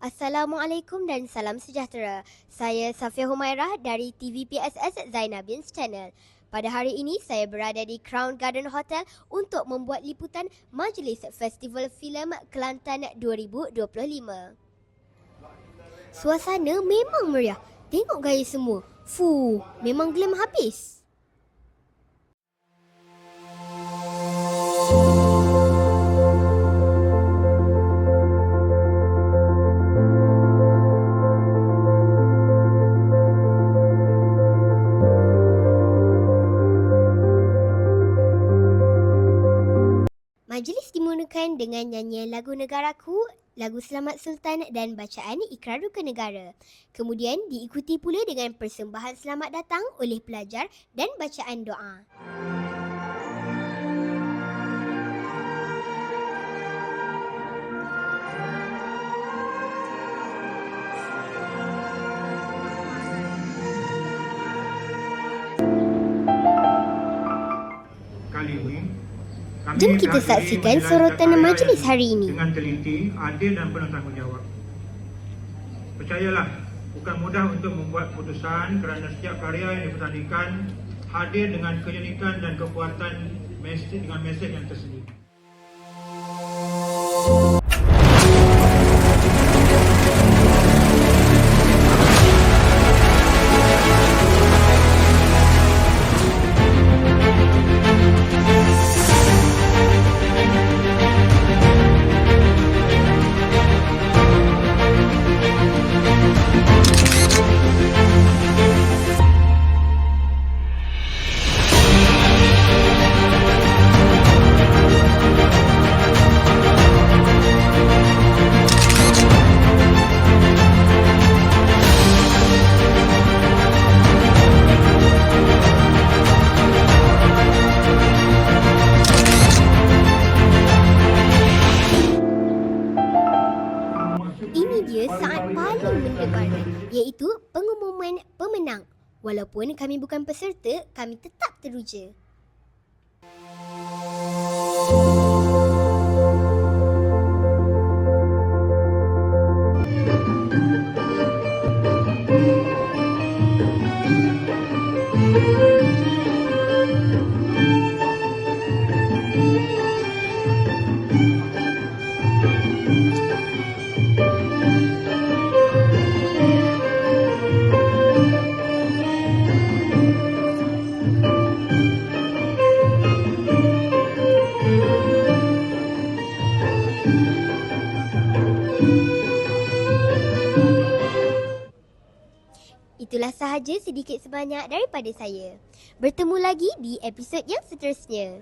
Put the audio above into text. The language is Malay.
Assalamualaikum dan salam sejahtera. Saya Safia Humairah dari TVPSS Zainabin's Channel. Pada hari ini saya berada di Crown Garden Hotel untuk membuat liputan Majlis Festival Filem Kelantan 2025. Suasana memang meriah. Tengok gaya semua. Memang glam habis. Majlis dimulakan dengan nyanyian lagu Negaraku, lagu Selamat Sultan dan bacaan Ikrar Rukun Negara. Kemudian diikuti pula dengan persembahan selamat datang oleh pelajar dan bacaan doa. Kali ini Jom kita saksikan sorotan majlis hari ini. Dengan teliti, adil dan penuh tanggungjawab. Percayalah, bukan mudah untuk membuat putusan kerana setiap karya yang dipertandingkan hadir dengan keunikan dan kekuatan dengan mesej yang tersendiri. Ini dia saat paling mendebarkan, iaitu pengumuman pemenang. Walaupun kami bukan peserta, kami tetap teruja. Itulah sahaja sedikit sebanyak daripada saya. Bertemu lagi di episod yang seterusnya.